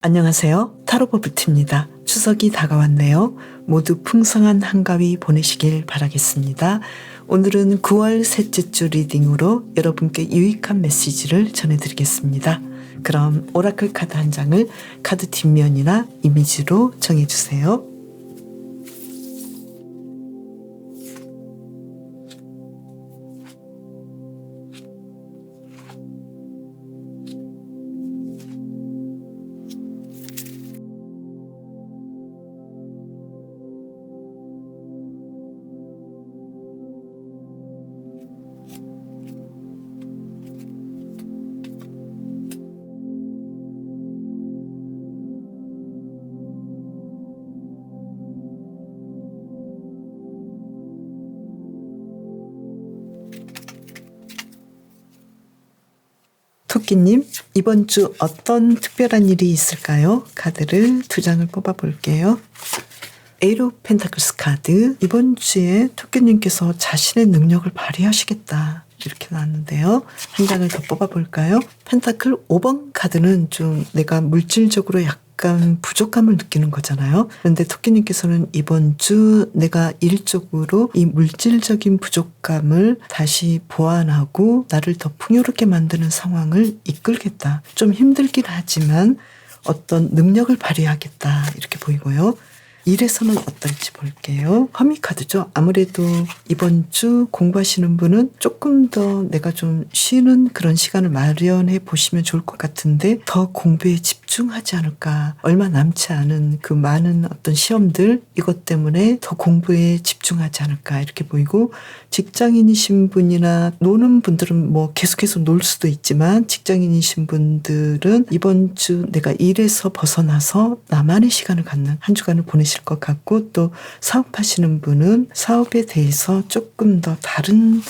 안녕하세요. 타로버블티입니다. 추석이 다가왔네요. 모두 풍성한 한가위 보내시길 바라겠습니다. 오늘은 9월 셋째 주 리딩으로 여러분께 유익한 메시지를 전해드리겠습니다. 그럼 오라클 카드 한 장을 카드 뒷면이나 이미지로 정해주세요. 토끼님, 이번 주 어떤 특별한 일이 있을까요? 카드를 2장을 뽑아볼게요. 에이트 오브 펜타클스 카드, 이번 주에 토끼님께서 자신의 능력을 발휘하시겠다 이렇게 나왔는데요. 한 장을 더 뽑아볼까요? 펜타클 5번 카드는 좀 내가 물질적으로 약간 부족함을 느끼는 거잖아요. 그런데 토끼님께서는 이번 주 내가 일적으로 이 물질적인 부족감을 다시 보완하고 나를 더 풍요롭게 만드는 상황을 이끌겠다. 좀 힘들긴 하지만 어떤 능력을 발휘하겠다 이렇게 보이고요. 일에서는 어떨지 볼게요. 허미카드죠. 아무래도 이번 주 공부하시는 분은 조금 더 내가 좀 쉬는 그런 시간을 마련해 보시면 좋을 것 같은데 더 공부에 집중하지 않을까. 얼마 남지 않은 그 많은 어떤 시험들 이것 때문에 더 공부에 집중하지 않을까 이렇게 보이고, 직장인이신 분이나 노는 분들은 뭐 계속해서 놀 수도 있지만 직장인이신 분들은 이번 주 내가 일에서 벗어나서 나만의 시간을 갖는 한 주간을 보내실 것 같고, 또 사업하시는 분은 사업에 대해서 조금 더 다른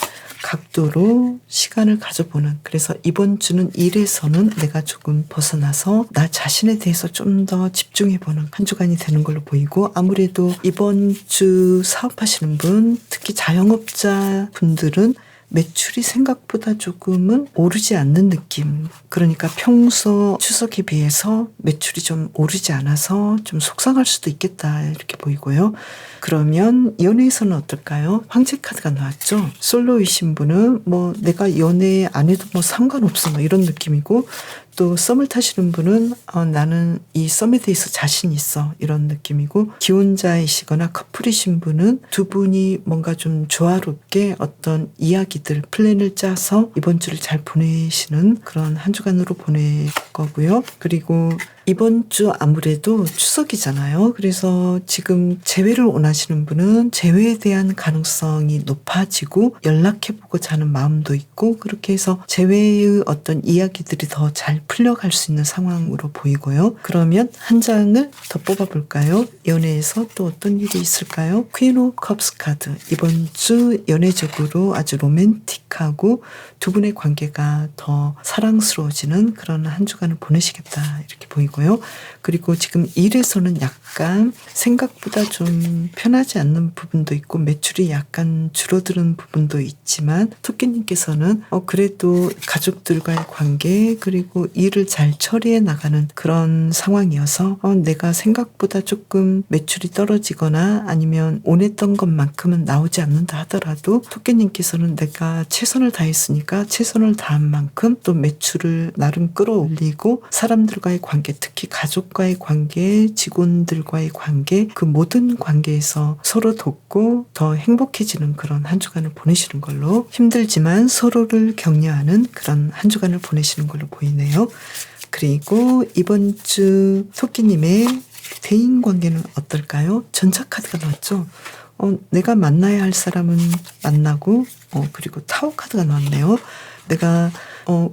각도로 시간을 가져보는, 그래서 이번 주는 일에서는 내가 조금 벗어나서 나 자신에 대해서 좀 더 집중해보는 한 주간이 되는 걸로 보이고, 아무래도 이번 주 사업하시는 분, 특히 자영업자 분들은 매출이 생각보다 조금은 오르지 않는 느낌. 그러니까 평소 추석에 비해서 매출이 좀 오르지 않아서 좀 속상할 수도 있겠다 이렇게 보이고요. 그러면 연애에서는 어떨까요? 황제 카드가 나왔죠. 솔로이신 분은 뭐 내가 연애 안 해도 뭐 상관없어 뭐 이런 느낌이고, 또 썸을 타시는 분은 나는 이 썸에 대해서 자신 있어 이런 느낌이고, 기혼자이시거나 커플이신 분은 두 분이 뭔가 좀 조화롭게 어떤 이야기들 플랜을 짜서 이번 주를 잘 보내시는 그런 한 주간으로 보낼 거고요. 그리고 이번 주 아무래도 추석이잖아요. 그래서 지금 재회를 원하시는 분은 재회에 대한 가능성이 높아지고 연락해보고자 하는 마음도 있고, 그렇게 해서 재회의 어떤 이야기들이 더 잘 풀려갈 수 있는 상황으로 보이고요. 그러면 한 장을 더 뽑아볼까요? 연애에서 또 어떤 일이 있을까요? 퀸 오브 컵스 카드, 이번 주 연애적으로 아주 로맨틱하고 두 분의 관계가 더 사랑스러워지는 그런 한 주간을 보내시겠다 이렇게 보이고요. 그리고 지금 일에서는 약간 생각보다 좀 편하지 않는 부분도 있고 매출이 약간 줄어드는 부분도 있지만, 토끼님께서는 그래도 가족들과의 관계 그리고 일을 잘 처리해 나가는 그런 상황이어서 내가 생각보다 조금 매출이 떨어지거나 아니면 원했던 것만큼은 나오지 않는다 하더라도 토끼님께서는 내가 최선을 다했으니까 최선을 다한 만큼 또 매출을 나름 끌어올리고, 사람들과의 관계, 특히 가족과의 관계, 직원들과의 관계, 그 모든 관계에서 서로 돕고 더 행복해지는 그런 한 주간을 보내시는 걸로, 힘들지만 서로를 격려하는 그런 한 주간을 보내시는 걸로 보이네요. 그리고 이번 주 토끼님의 대인관계는 어떨까요? 전차 카드가 나왔죠. 내가 만나야 할 사람은 만나고, 그리고 타워 카드가 나왔네요. 내가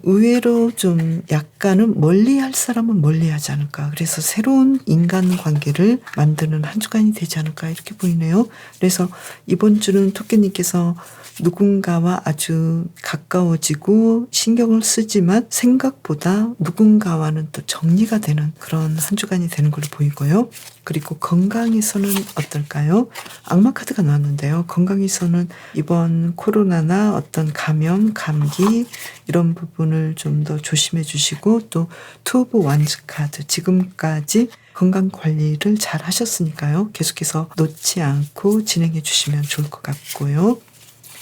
의외로 좀 약간은 멀리할 사람은 멀리하지 않을까. 그래서 새로운 인간관계를 만드는 한 주간이 되지 않을까 이렇게 보이네요. 그래서 이번 주는 토끼님께서 누군가와 아주 가까워지고 신경을 쓰지만 생각보다 누군가와는 또 정리가 되는 그런 한 주간이 되는 걸로 보이고요. 그리고 건강에서는 어떨까요? 악마 카드가 나왔는데요. 건강에서는 이번 코로나나 어떤 감염, 감기 이런 부분을 좀 더 조심해 주시고 또 투 오브 완즈 카드 지금까지 건강 관리를 잘 하셨으니까요. 계속해서 놓지 않고 진행해 주시면 좋을 것 같고요.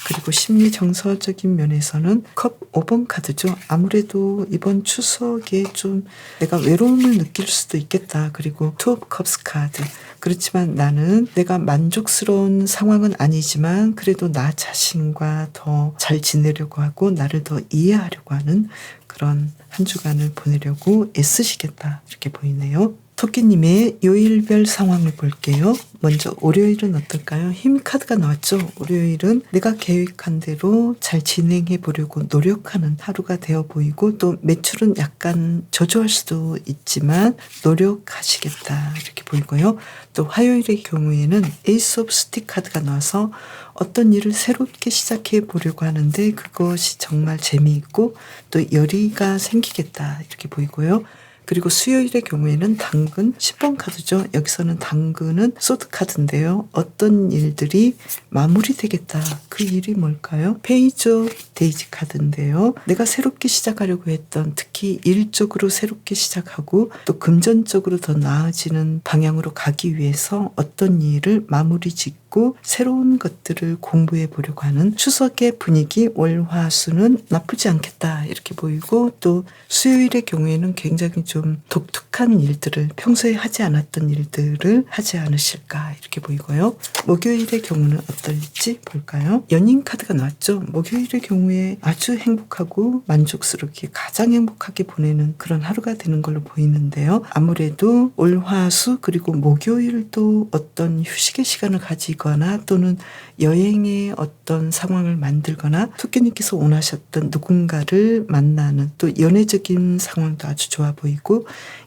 그리고 심리 정서적인 면에서는 컵 5번 카드죠. 아무래도 이번 추석에 좀 내가 외로움을 느낄 수도 있겠다. 그리고 투 오브 컵스 카드. 그렇지만 나는 내가 만족스러운 상황은 아니지만 그래도 나 자신과 더 잘 지내려고 하고 나를 더 이해하려고 하는 그런 한 주간을 보내려고 애쓰시겠다. 이렇게 보이네요. 토끼님의 요일별 상황을 볼게요. 먼저 월요일은 어떨까요? 힘 카드가 나왔죠. 월요일은 내가 계획한 대로 잘 진행해 보려고 노력하는 하루가 되어 보이고 또 매출은 약간 저조할 수도 있지만 노력하시겠다 이렇게 보이고요. 또 화요일의 경우에는 에이스 오브 스틱 카드가 나와서 어떤 일을 새롭게 시작해 보려고 하는데 그것이 정말 재미있고 또 열의가 생기겠다 이렇게 보이고요. 그리고 수요일의 경우에는 당근 10번 카드죠. 여기서는 당근은 소드 카드인데요. 어떤 일들이 마무리되겠다. 그 일이 뭘까요? 페이지 오브 데이지 카드인데요. 내가 새롭게 시작하려고 했던 특히 일적으로 새롭게 시작하고 또 금전적으로 더 나아지는 방향으로 가기 위해서 어떤 일을 마무리 짓고 새로운 것들을 공부해 보려고 하는 추석의 분위기 월화수는 나쁘지 않겠다 이렇게 보이고 또 수요일의 경우에는 굉장히 좀 독특한 일들을 평소에 하지 않았던 일들을 하지 않으실까 이렇게 보이고요. 목요일의 경우는 어떨지 볼까요? 연인 카드가 나왔죠. 목요일의 경우에 아주 행복하고 만족스럽게 가장 행복하게 보내는 그런 하루가 되는 걸로 보이는데요. 아무래도 월화수 그리고 목요일도 어떤 휴식의 시간을 가지거나 또는 여행의 어떤 상황을 만들거나 토끼님께서 원하셨던 누군가를 만나는 또 연애적인 상황도 아주 좋아 보이고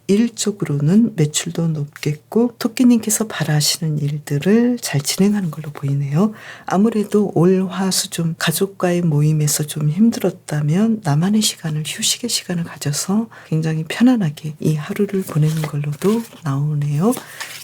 일적으로는 매출도 높겠고 토끼님께서 바라시는 일들을 잘 진행하는 걸로 보이네요. 아무래도 올 화수 좀 가족과의 모임에서 좀 힘들었다면 나만의 시간을 휴식의 시간을 가져서 굉장히 편안하게 이 하루를 보내는 걸로도 나오네요.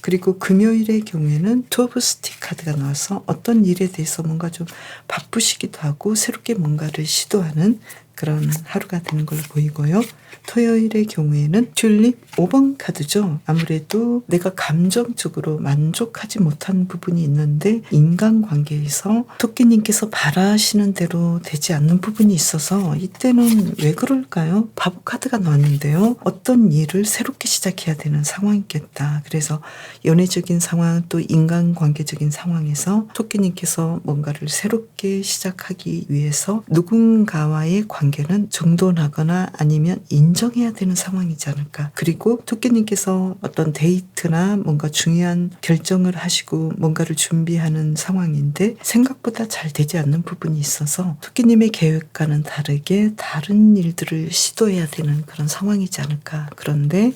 그리고 금요일의 경우에는 투 오브 스틱 카드가 나와서 어떤 일에 대해서 뭔가 좀 바쁘시기도 하고 새롭게 뭔가를 시도하는 그런 하루가 되는 걸로 보이고요. 토요일의 경우에는 튤립 5번 카드죠. 아무래도 내가 감정적으로 만족하지 못한 부분이 있는데 인간관계에서 토끼님께서 바라시는 대로 되지 않는 부분이 있어서 이때는 왜 그럴까요? 바보 카드가 나왔는데요. 어떤 일을 새롭게 시작해야 되는 상황이겠다. 그래서 연애적인 상황 또 인간관계적인 상황에서 토끼님께서 뭔가를 새롭게 시작하기 위해서 누군가와의 관계는 정돈하거나 아니면 인정해야 되는 상황이지 않을까. 그리고 토끼님께서 어떤 데이트나 뭔가 중요한 결정을 하시고 뭔가를 준비하는 상황인데 생각보다 잘 되지 않는 부분이 있어서 토끼님의 계획과는 다르게 다른 일들을 시도해야 되는 그런 상황이지 않을까. 그런데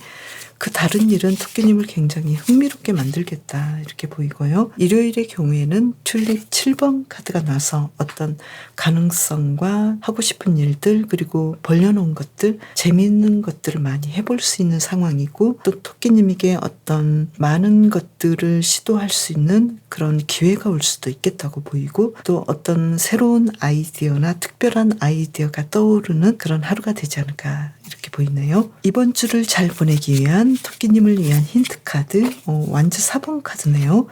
그 다른 일은 토끼님을 굉장히 흥미롭게 만들겠다 이렇게 보이고요. 일요일의 경우에는 튤립 7번 카드가 나서 어떤 가능성과 하고 싶은 일들 그리고 벌려놓은 것들 재미있는 것들을 많이 해볼 수 있는 상황이고 또 토끼님에게 어떤 많은 것들을 시도할 수 있는 그런 기회가 올 수도 있겠다고 보이고 또 어떤 새로운 아이디어나 특별한 아이디어가 떠오르는 그런 하루가 되지 않을까 이렇게 보이네요. 이번 주를 잘 보내기 위한 토끼님을 위한 힌트 카드 완즈 4번 카드네요.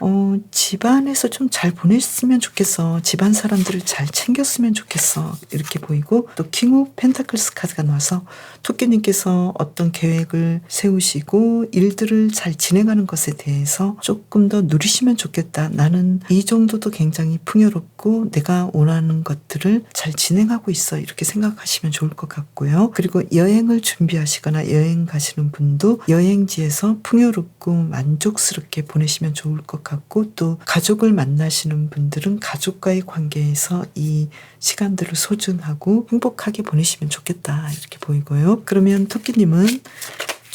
집안에서 좀 잘 보냈으면 좋겠어. 집안 사람들을 잘 챙겼으면 좋겠어. 이렇게 보이고 또 킹 오브 펜타클스 카드가 나와서 토끼님께서 어떤 계획을 세우시고 일들을 잘 진행하는 것에 대해서 조금 더 누리시면 좋겠다. 나는 이 정도도 굉장히 풍요롭고 내가 원하는 것들을 잘 진행하고 있어. 이렇게 생각하시면 좋을 것 같고요. 그리고 여행을 준비하시거나 여행 가시는 분도 여행지에서 풍요롭고 만족스럽게 보내시면 좋을 것 같고 또 가족을 만나시는 분들은 가족과의 관계에서 이 시간들을 소중하고 행복하게 보내시면 좋겠다 이렇게 보이고요. 그러면 토끼님은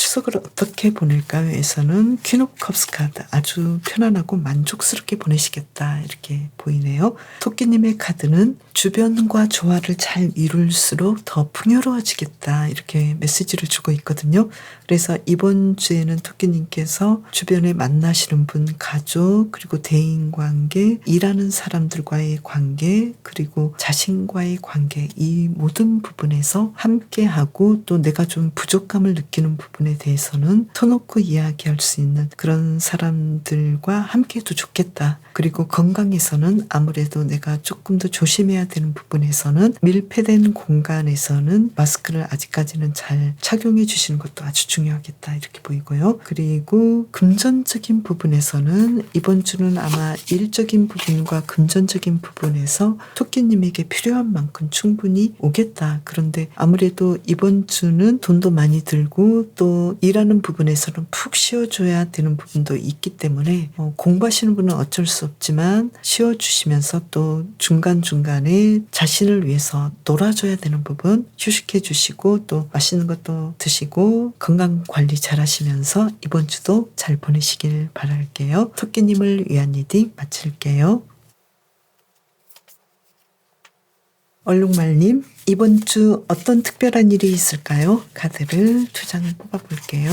추석을 어떻게 보낼까요?에서는 퀸 오브 컵스 카드 아주 편안하고 만족스럽게 보내시겠다 이렇게 보이네요. 토끼님의 카드는 주변과 조화를 잘 이룰수록 더 풍요로워지겠다 이렇게 메시지를 주고 있거든요. 그래서 이번 주에는 토끼님께서 주변에 만나시는 분, 가족, 그리고 대인관계, 일하는 사람들과의 관계, 그리고 자신과의 관계 이 모든 부분에서 함께하고 또 내가 좀 부족함을 느끼는 부분에 대해서는 터놓고 이야기할 수 있는 그런 사람들과 함께해도 좋겠다. 그리고 건강에서는 아무래도 내가 조금 더 조심해야 되는 부분에서는 밀폐된 공간에서는 마스크를 아직까지는 잘 착용해 주시는 것도 아주 중요하겠다 이렇게 보이고요. 그리고 금전적인 부분에서는 이번 주는 아마 일적인 부분과 금전적인 부분에서 토끼님에게 필요한 만큼 충분히 오겠다. 그런데 아무래도 이번 주는 돈도 많이 들고 또 일하는 부분에서는 푹 쉬어줘야 되는 부분도 있기 때문에 공부하시는 분은 어쩔 수 없지만 쉬어주시면서 또 중간중간에 자신을 위해서 놀아줘야 되는 부분 휴식해 주시고 또 맛있는 것도 드시고 건강관리 잘 하시면서 이번 주도 잘 보내시길 바랄게요. 토끼님을 위한 리딩 마칠게요. 얼룩말님, 이번 주 어떤 특별한 일이 있을까요? 카드를 2장을 뽑아볼게요.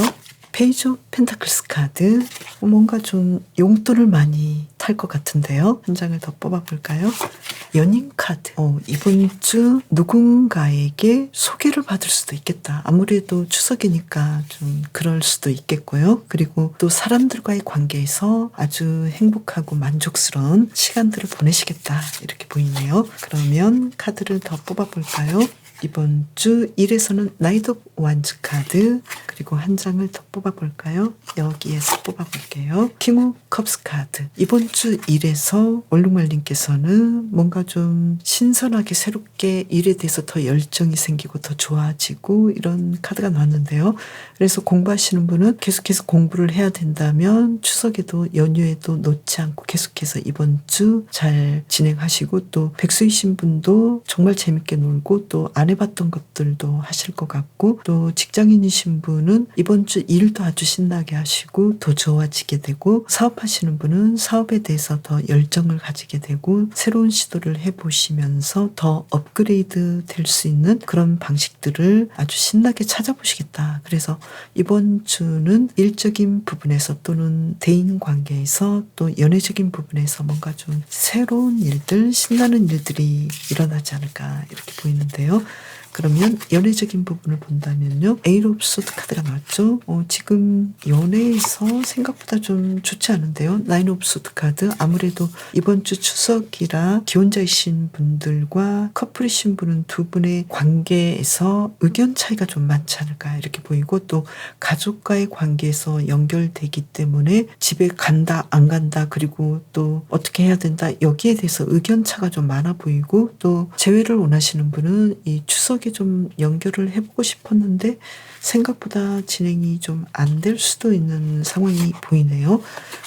페이지 오브 펜타클스 카드, 뭔가 좀 용돈을 많이 탈 것 같은데요. 한 장을 더 뽑아볼까요? 연인 카드, 이번 주 누군가에게 소개를 받을 수도 있겠다. 아무래도 추석이니까 좀 그럴 수도 있겠고요. 그리고 또 사람들과의 관계에서 아주 행복하고 만족스러운 시간들을 보내시겠다 이렇게 보이네요. 그러면 카드를 더 뽑아볼까요? 이번 주 1에서는 나이트 오브 완즈 카드, 그리고 한 장을 더 뽑아볼까요? 여기에서 뽑아볼게요. 킹 오브 컵스 카드. 이번 주 1에서 얼룩말님께서는 뭔가 좀 신선하게 새롭게 일에 대해서 더 열정이 생기고 더 좋아지고 이런 카드가 나왔는데요. 그래서 공부하시는 분은 계속해서 공부를 해야 된다면 추석에도 연휴에도 놓지 않고 계속해서 이번 주 잘 진행하시고, 또 백수이신 분도 정말 재밌게 놀고 또 안 해봤던 것들도 하실 것 같고, 또 직장인이신 분은 이번 주 일도 아주 신나게 하시고 더 좋아지게 되고, 사업하시는 분은 사업에 대해서 더 열정을 가지게 되고 새로운 시도를 해보시면서 더 업그레이드 될 수 있는 그런 방식들을 아주 신나게 찾아보시겠다. 그래서 이번 주는 일적인 부분에서 또는 대인관계에서 또 연애적인 부분에서 뭔가 좀 새로운 일들, 신나는 일들이 일어나지 않을까 이렇게 보이는데요. 그러면 연애적인 부분을 본다면요. 에이트 오브 소드 카드가 나왔죠. 지금 연애에서 생각보다 좀 좋지 않은데요. 나인 오브 소드 카드, 아무래도 이번 주 추석이라 기혼자이신 분들과 커플이신 분은 두 분의 관계에서 의견 차이가 좀 많지 않을까 이렇게 보이고, 또 가족과의 관계에서 연결되기 때문에 집에 간다 안 간다 그리고 또 어떻게 해야 된다 여기에 대해서 의견 차가 좀 많아 보이고, 또 재회를 원하시는 분은 이 추석에 좀 연결을 해보고 싶었는데 생각보다 진행이 좀 안 될 수도 있는 상황이 보이네요.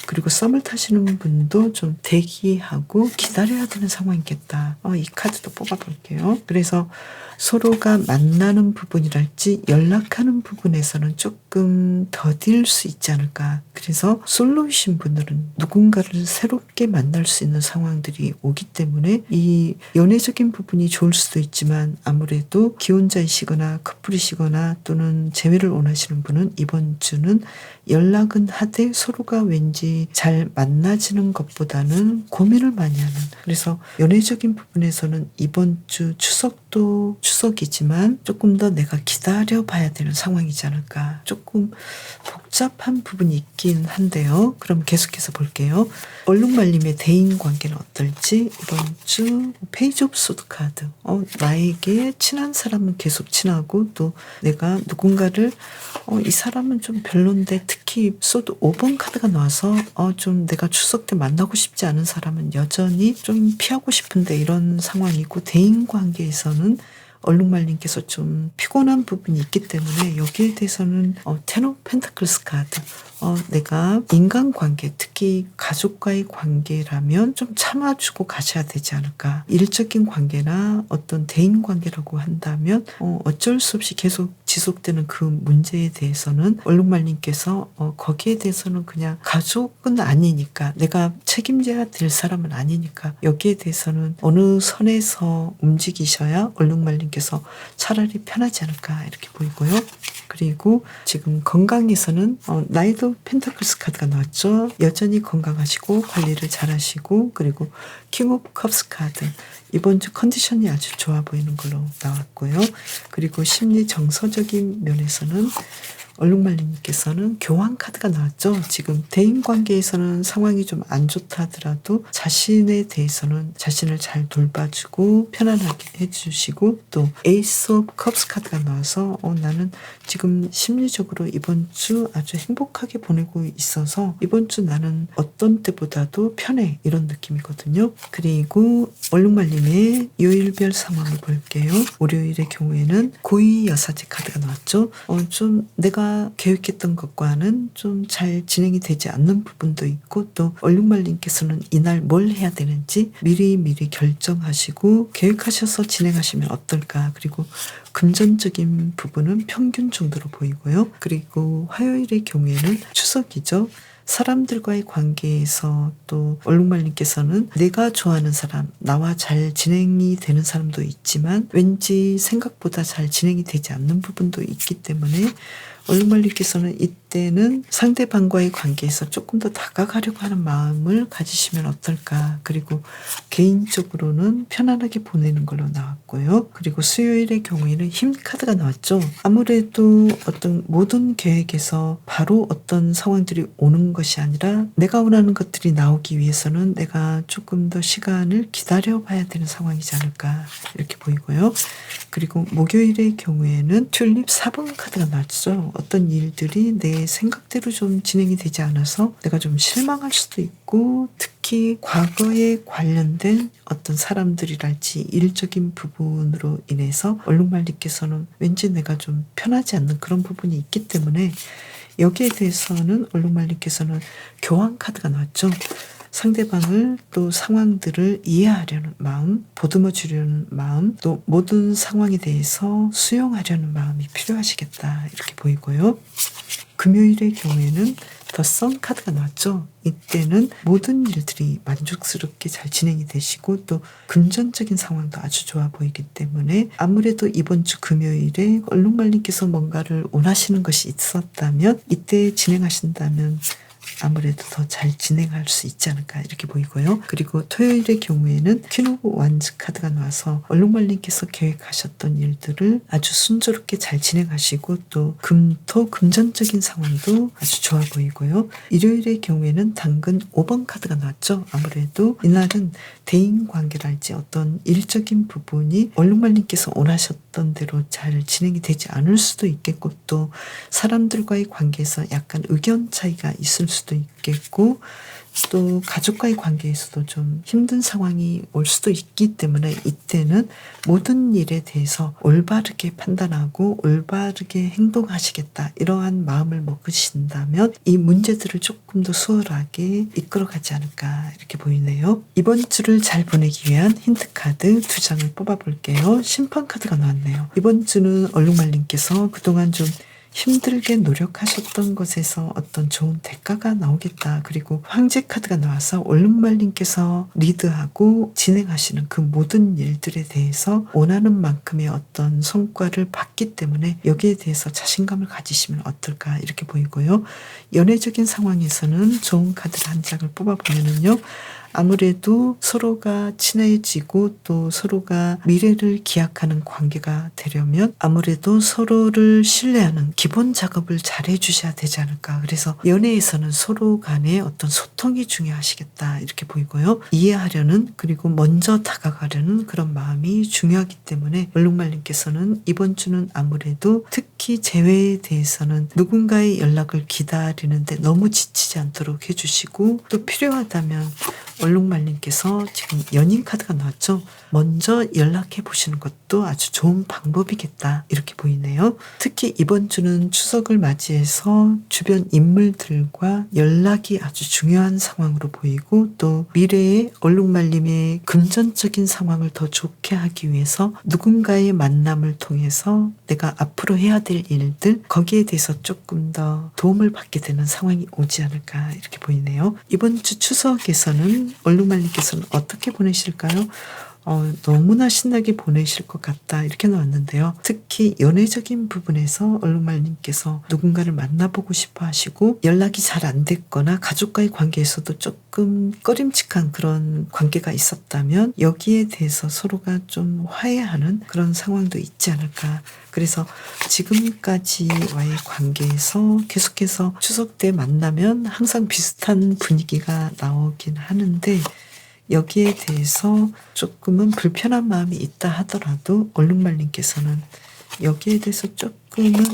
그리고 썸을 타시는 분도 좀 대기하고 기다려야 되는 상황이겠다. 이 카드도 뽑아볼게요. 그래서 서로가 만나는 부분이랄지 연락하는 부분에서는 조금 더딜 수 있지 않을까. 그래서 솔로이신 분들은 누군가를 새롭게 만날 수 있는 상황들이 오기 때문에 이 연애적인 부분이 좋을 수도 있지만, 아무래도 기혼자이시거나 커플이시거나 또는 재회를 원하시는 분은 이번 주는 연락은 하되 서로가 왠지 잘 만나지는 것보다는 고민을 많이 하는, 그래서 연애적인 부분에서는 이번 주 추석도 추석이지만 조금 더 내가 기다려 봐야 되는 상황이지 않을까. 조금 복잡한 부분이 있긴 한데요. 그럼 계속해서 볼게요. 얼룩말림의 대인관계는 어떨지. 이번 주 페이지 오브 소드 카드, 나에게 친한 사람은 계속 친하고, 또 내가 누군가를 이 사람은 좀 별론데, 특히 소드 5번 카드가 나와서 좀 내가 추석 때 만나고 싶지 않은 사람은 여전히 좀 피하고 싶은데 이런 상황이고, 대인관계에서는 얼룩말님께서 좀 피곤한 부분이 있기 때문에 여기에 대해서는 텐 오브 펜타클스 카드, 내가 인간관계, 특히 가족과의 관계라면 좀 참아주고 가셔야 되지 않을까. 일적인 관계나 어떤 대인관계라고 한다면 어쩔 수 없이 계속 지속되는 그 문제에 대해서는 얼룩말님께서 거기에 대해서는 그냥 가족은 아니니까, 내가 책임져야 될 사람은 아니니까 여기에 대해서는 어느 선에서 움직이셔야 얼룩말님께서 차라리 편하지 않을까 이렇게 보이고요. 그리고 지금 건강에서는 나이트 오브 펜타클스 카드가 나왔죠. 여전히 건강하시고 관리를 잘 하시고, 그리고 킹 오브 컵스 카드, 이번 주 컨디션이 아주 좋아 보이는 걸로 나왔고요. 그리고 심리 정서적인 면에서는 얼룩말님께서는 교환 카드가 나왔죠. 지금 대인관계에서는 상황이 좀 안 좋다 하더라도 자신에 대해서는 자신을 잘 돌봐주고 편안하게 해주시고, 또 에이스 오브 컵스 카드가 나와서 나는 지금 심리적으로 이번 주 아주 행복하게 보내고 있어서 이번 주 나는 어떤 때보다도 편해, 이런 느낌이거든요. 그리고 얼룩말님의 요일별 상황을 볼게요. 월요일의 경우에는 고위 여사제 카드가 나왔죠. 좀 내가 계획했던 것과는 좀 잘 진행이 되지 않는 부분도 있고, 또 얼룩말님께서는 이날 뭘 해야 되는지 미리 결정하시고 계획하셔서 진행하시면 어떨까. 그리고 금전적인 부분은 평균 정도로 보이고요. 그리고 화요일의 경우에는 추석이죠. 사람들과의 관계에서 또 얼룩말님께서는 내가 좋아하는 사람, 나와 잘 진행이 되는 사람도 있지만 왠지 생각보다 잘 진행이 되지 않는 부분도 있기 때문에 얼룩말님께서는 이때는 상대방과의 관계에서 조금 더 다가가려고 하는 마음을 가지시면 어떨까. 그리고 개인적으로는 편안하게 보내는 걸로 나왔고요. 그리고 수요일의 경우에는 힘 카드가 나왔죠. 아무래도 어떤 모든 계획에서 바로 어떤 상황들이 오는 것이 아니라 내가 원하는 것들이 나오기 위해서는 내가 조금 더 시간을 기다려봐야 되는 상황이지 않을까 이렇게 보이고요. 그리고 목요일의 경우에는 튤립 4번 카드가 나왔죠. 어떤 일들이 내 생각대로 좀 진행이 되지 않아서 내가 좀 실망할 수도 있고, 특히 과거에 관련된 어떤 사람들이랄지 일적인 부분으로 인해서 얼룩말님께서는 왠지 내가 좀 편하지 않는 그런 부분이 있기 때문에 여기에 대해서는 얼룩말님께서는 교환 카드가 나왔죠. 상대방을 또 상황들을 이해하려는 마음, 보듬어 주려는 마음, 또 모든 상황에 대해서 수용하려는 마음이 필요하시겠다 이렇게 보이고요. 금요일의 경우에는 더 선 카드가 나왔죠. 이때는 모든 일들이 만족스럽게 잘 진행이 되시고 또 금전적인 상황도 아주 좋아 보이기 때문에 아무래도 이번 주 금요일에 얼룩말님께서 뭔가를 원하시는 것이 있었다면 이때 진행하신다면 아무래도 더 잘 진행할 수 있지 않을까 이렇게 보이고요. 그리고 토요일의 경우에는 퀸 오브 완즈 카드가 나와서 얼룩말님께서 계획하셨던 일들을 아주 순조롭게 잘 진행하시고 또 금전적인 상황도 아주 좋아 보이고요. 일요일의 경우에는 당근 5번 카드가 나왔죠. 아무래도 이날은 대인관계랄지 어떤 일적인 부분이 얼룩말님께서 원하셨던 대로 잘 진행이 되지 않을 수도 있겠고, 또 사람들과의 관계에서 약간 의견 차이가 있을 수도 있겠고, 또 가족과의 관계에서도 좀 힘든 상황이 올 수도 있기 때문에 이때는 모든 일에 대해서 올바르게 판단하고 올바르게 행동하시겠다 이러한 마음을 먹으신다면 이 문제들을 조금 더 수월하게 이끌어가지 않을까 이렇게 보이네요. 이번 주를 잘 보내기 위한 힌트 카드 2장을 뽑아볼게요. 심판 카드가 나왔네요. 이번 주는 얼룩말님께서 그동안 좀 힘들게 노력하셨던 것에서 어떤 좋은 대가가 나오겠다. 그리고 황제 카드가 나와서 얼룩말님께서 리드하고 진행하시는 그 모든 일들에 대해서 원하는 만큼의 어떤 성과를 받기 때문에 여기에 대해서 자신감을 가지시면 어떨까 이렇게 보이고요. 연애적인 상황에서는 좋은 카드를 한 장을 뽑아보면은요. 아무래도 서로가 친해지고 또 서로가 미래를 기약하는 관계가 되려면 아무래도 서로를 신뢰하는 기본 작업을 잘 해주셔야 되지 않을까. 그래서 연애에서는 서로 간의 어떤 소통이 중요하시겠다 이렇게 보이고요. 이해하려는, 그리고 먼저 다가가려는 그런 마음이 중요하기 때문에 얼룩말님께서는 이번 주는 아무래도 특히 재회에 대해서는 누군가의 연락을 기다리는데 너무 지치지 않도록 해주시고, 또 필요하다면 얼룩말님께서 지금 연인 카드가 나왔죠. 먼저 연락해 보시는 것도 아주 좋은 방법이겠다 이렇게 보이네요. 특히 이번 주는 추석을 맞이해서 주변 인물들과 연락이 아주 중요한 상황으로 보이고, 또 미래의 얼룩말님의 금전적인 상황을 더 좋게 하기 위해서 누군가의 만남을 통해서 내가 앞으로 해야 될 일들 거기에 대해서 조금 더 도움을 받게 되는 상황이 오지 않을까 이렇게 보이네요. 이번 주 추석에서는 얼룩말님께서는 어떻게 보내실까요? 너무나 신나게 보내실 것 같다 이렇게 나왔는데요. 특히 연애적인 부분에서 얼룩말님께서 누군가를 만나보고 싶어 하시고 연락이 잘 안 됐거나 가족과의 관계에서도 조금 꺼림칙한 그런 관계가 있었다면 여기에 대해서 서로가 좀 화해하는 그런 상황도 있지 않을까. 그래서 지금까지와의 관계에서 계속해서 추석 때 만나면 항상 비슷한 분위기가 나오긴 하는데 여기에 대해서 조금은 불편한 마음이 있다 하더라도 얼룩말님께서는 여기에 대해서 조금은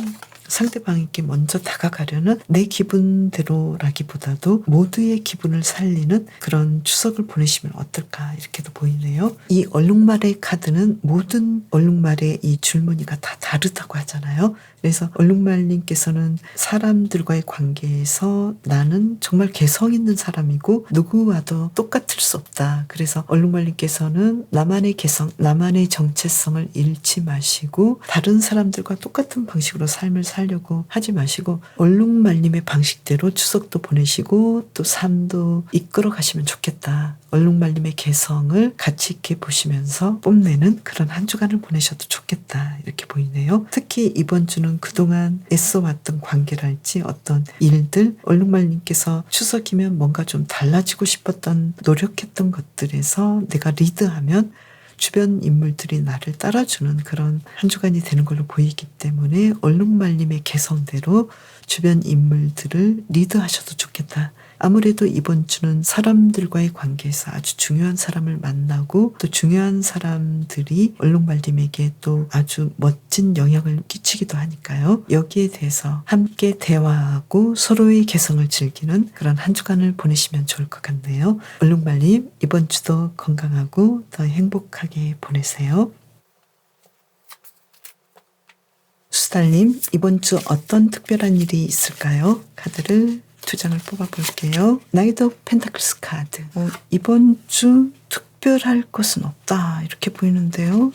상대방에게 먼저 다가가려는 내 기분대로라기보다도 모두의 기분을 살리는 그런 추석을 보내시면 어떨까 이렇게도 보이네요. 이 얼룩말의 카드는 모든 얼룩말의 이 줄무늬가 다 다르다고 하잖아요. 그래서 얼룩말님께서는 사람들과의 관계에서 나는 정말 개성 있는 사람이고 누구와도 똑같을 수 없다. 그래서 얼룩말님께서는 나만의 개성, 나만의 정체성을 잃지 마시고 다른 사람들과 똑같은 방식으로 삶을 살려고 하지 마시고 얼룩말님의 방식대로 추석도 보내시고 또 삶도 이끌어 가시면 좋겠다. 얼룩말님의 개성을 가치 있게 보시면서 뽐내는 그런 한 주간을 보내셔도 좋겠다 이렇게 보이네요. 특히 이번 주는 그동안 애써왔던 관계랄지 어떤 일들 얼룩말님께서 추석이면 뭔가 좀 달라지고 싶었던 노력했던 것들에서 내가 리드하면 주변 인물들이 나를 따라주는 그런 한 주간이 되는 걸로 보이기 때문에 얼룩말님의 개성대로 주변 인물들을 리드하셔도 좋겠다. 아무래도 이번 주는 사람들과의 관계에서 아주 중요한 사람을 만나고 또 중요한 사람들이 얼룩말님에게 또 아주 멋진 영향을 끼치기도 하니까요. 여기에 대해서 함께 대화하고 서로의 개성을 즐기는 그런 한 주간을 보내시면 좋을 것 같네요. 얼룩말님 이번 주도 건강하고 더 행복하게 보내세요. 수달님 이번 주 어떤 특별한 일이 있을까요? 카드를 2장을 뽑아볼게요. 나이트 오브 펜타클스 카드. 이번 주 특별할 것은 없다 이렇게 보이는데요.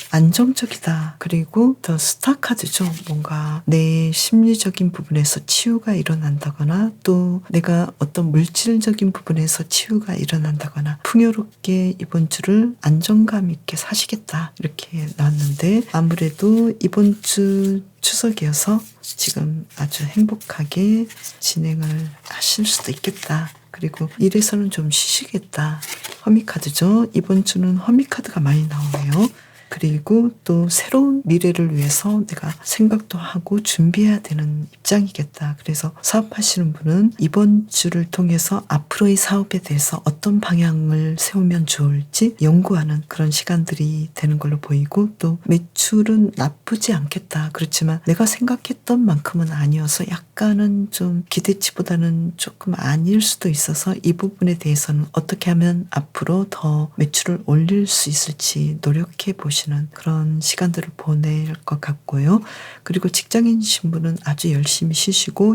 안정적이다. 그리고 더 스타 카드죠. 뭔가 내 심리적인 부분에서 치유가 일어난다거나 또 내가 어떤 물질적인 부분에서 치유가 일어난다거나 풍요롭게 이번 주를 안정감 있게 사시겠다 이렇게 나왔는데 아무래도 이번 주 추석이어서 지금 아주 행복하게 진행을 하실 수도 있겠다. 그리고 일에서는 좀 쉬시겠다. 허미카드죠. 이번 주는 허미카드가 많이 나오네요. 그리고 또 새로운 미래를 위해서 내가 생각도 하고 준비해야 되는 입장이겠다. 그래서 사업하시는 분은 이번 주를 통해서 앞으로의 사업에 대해서 어떤 방향을 세우면 좋을지 연구하는 그런 시간들이 되는 걸로 보이고 또 매출은 나쁘지 않겠다. 그렇지만 내가 생각했던 만큼은 아니어서 약간은 좀 기대치보다는 조금 아닐 수도 있어서 이 부분에 대해서는 어떻게 하면 앞으로 더 매출을 올릴 수 있을지 노력해 보시는 그런 시간들을 보낼 것 같고요. 그리고 직장인 신분은 아주 열심히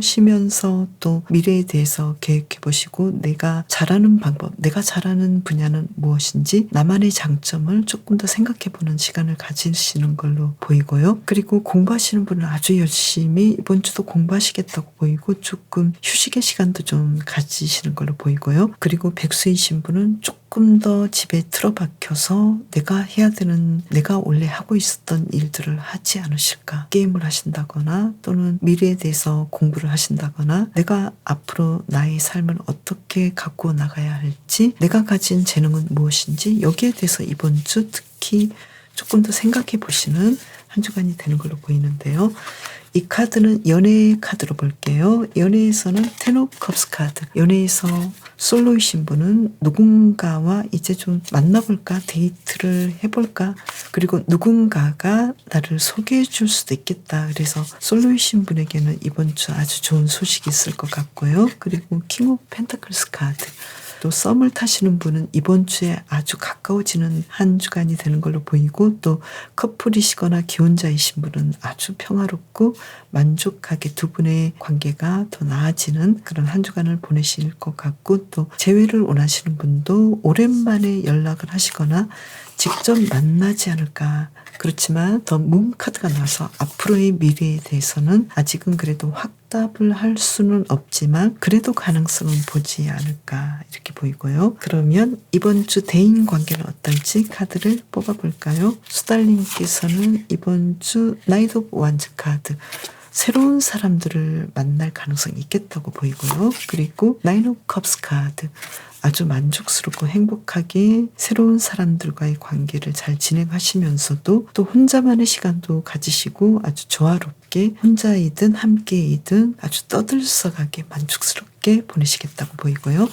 쉬면서 또 미래에 대해서 계획해 보시고 내가 잘하는 방법, 내가 잘하는 분야는 무엇인지 나만의 장점을 조금 더 생각해 보는 시간을 가지시는 걸로 보이고요. 그리고 공부하시는 분은 아주 열심히 이번 주도 공부하시겠다고 보이고 조금 휴식의 시간도 좀 가지시는 걸로 보이고요. 그리고 백수이신 분은 조금 더 집에 틀어박혀서 내가 해야 되는 내가 원래 하고 있었던 일들을 하지 않으실까. 게임을 하신다거나 또는 미래에 대해서 공부를 하신다거나 내가 앞으로 나의 삶을 어떻게 갖고 나가야 할지 내가 가진 재능은 무엇인지 여기에 대해서 이번 주 특히 조금 더 생각해 보시는 한 주간이 되는 걸로 보이는데요. 이 카드는 연애 카드로 볼게요. 연애에서는 텐 오브 컵스 카드. 연애에서 솔로이신 분은 누군가와 이제 좀 만나볼까 데이트를 해볼까 그리고 누군가가 나를 소개해 줄 수도 있겠다. 그래서 솔로이신 분에게는 이번 주 아주 좋은 소식이 있을 것 같고요. 그리고 킹 오브 펜타클스 카드. 또 썸을 타시는 분은 이번 주에 아주 가까워지는 한 주간이 되는 걸로 보이고, 또 커플이시거나 기혼자이신 분은 아주 평화롭고 만족하게 두 분의 관계가 더 나아지는 그런 한 주간을 보내실 것 같고, 또 재회를 원하시는 분도 오랜만에 연락을 하시거나 직접 만나지 않을까. 그렇지만 더 문 카드가 나와서 앞으로의 미래에 대해서는 아직은 그래도 확답을 할 수는 없지만 그래도 가능성은 보지 않을까 이렇게 보이고요. 그러면 이번 주 대인 관계는 어떨지 카드를 뽑아볼까요? 수달님께서는 이번 주 나이트 오브 완즈 카드, 새로운 사람들을 만날 가능성이 있겠다고 보이고요. 그리고 나인 오브 컵스 카드, 아주 만족스럽고 행복하게 새로운 사람들과의 관계를 잘 진행하시면서도 또 혼자만의 시간도 가지시고 아주 조화롭게 혼자이든 함께이든 아주 떠들썩하게 만족스럽게 보내시겠다고 보이고요.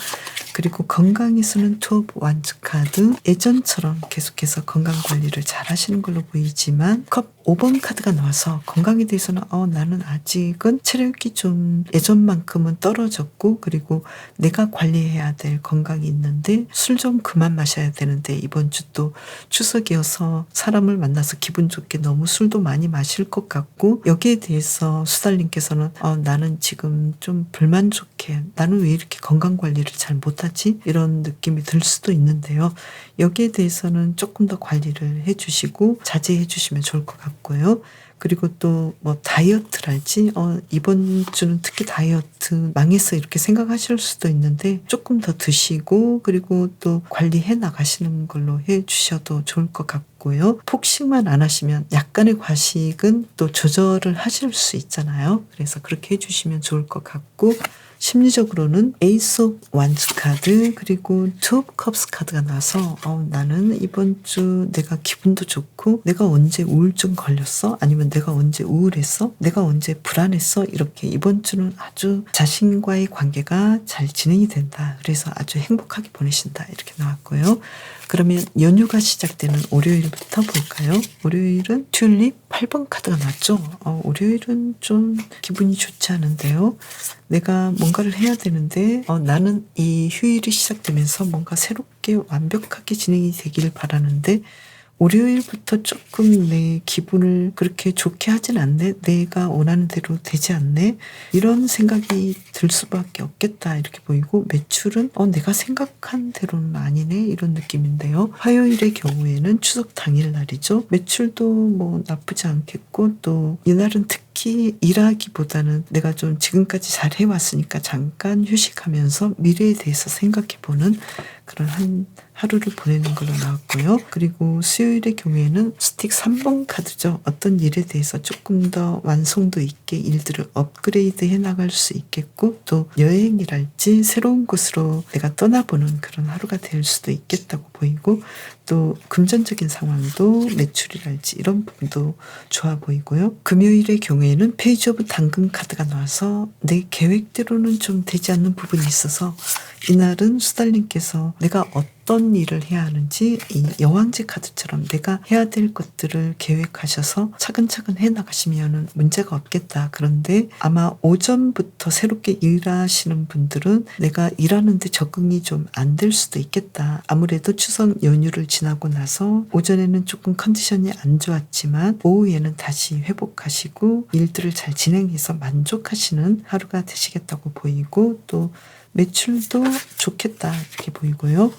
그리고 건강에서는 투 오브 완즈 카드, 예전처럼 계속해서 건강 관리를 잘 하시는 걸로 보이지만 컵 5번 카드가 나와서 건강에 대해서는 나는 아직은 체력이 좀 예전만큼은 떨어졌고, 그리고 내가 관리해야 될 건강이 있는데 술 좀 그만 마셔야 되는데 이번 주 또 추석이어서 사람을 만나서 기분 좋게 너무 술도 많이 마실 것 같고, 여기에 대해서 수달님께서는 나는 지금 좀 불만족해. 나는 왜 이렇게 건강 관리를 잘 못하지? 이런 느낌이 들 수도 있는데요. 여기에 대해서는 조금 더 관리를 해주시고 자제해 주시면 좋을 것 같고요. 그리고 또 뭐 다이어트랄지 이번 주는 특히 다이어트 망했어 이렇게 생각하실 수도 있는데 조금 더 드시고 그리고 또 관리해 나가시는 걸로 해 주셔도 좋을 것 같고요. 폭식만 안 하시면 약간의 과식은 또 조절을 하실 수 있잖아요. 그래서 그렇게 해주시면 좋을 것 같고, 심리적으로는 에이스 오브 완즈 카드 그리고 투 오브 컵스 카드가 나서 나는 이번 주 내가 기분도 좋고, 내가 언제 우울증 걸렸어? 아니면 내가 언제 우울했어? 내가 언제 불안했어? 이렇게 이번 주는 아주 자신과의 관계가 잘 진행이 된다. 그래서 아주 행복하게 보내신다. 이렇게 나왔고요. 그러면 연휴가 시작되는 월요일부터 볼까요? 월요일은 튤립 8번 카드가 나왔죠. 월요일은 좀 기분이 좋지 않은데요. 내가 뭔가를 해야 되는데 나는 이 휴일이 시작되면서 뭔가 새롭게 완벽하게 진행이 되길 바라는데 월요일부터 조금 내 기분을 그렇게 좋게 하진 않네. 내가 원하는 대로 되지 않네. 이런 생각이 들 수밖에 없겠다 이렇게 보이고, 매출은 내가 생각한 대로는 아니네 이런 느낌인데요. 화요일의 경우에는 추석 당일날이죠. 매출도 뭐 나쁘지 않겠고, 또 이날은 특히 일하기보다는 내가 좀 지금까지 잘 해왔으니까 잠깐 휴식하면서 미래에 대해서 생각해보는 그런 한 하루를 보내는 걸로 나왔고요. 그리고 수요일의 경우에는 스틱 3번 카드죠. 어떤 일에 대해서 조금 더 완성도 있게 일들을 업그레이드 해나갈 수 있겠고, 또 여행이랄지 새로운 곳으로 내가 떠나보는 그런 하루가 될 수도 있겠다고 보이고, 또 금전적인 상황도 매출이랄지 이런 부분도 좋아 보이고요. 금요일의 경우에는 페이지 오브 당근 카드가 나와서 내 계획대로는 좀 되지 않는 부분이 있어서 이날은 수달님께서 내가 어떤 일을 해야 하는지 이 여왕제 카드처럼 내가 해야 될 것들을 계획하셔서 차근차근 해나가시면 문제가 없겠다. 그런데 아마 오전부터 새롭게 일하시는 분들은 내가 일하는데 적응이 좀 안 될 수도 있겠다. 아무래도 추석 연휴를 지나고 나서 오전에는 조금 컨디션이 안 좋았지만 오후에는 다시 회복하시고 일들을 잘 진행해서 만족하시는 하루가 되시겠다고 보이고, 또 매출도 좋겠다 이렇게 보이고요.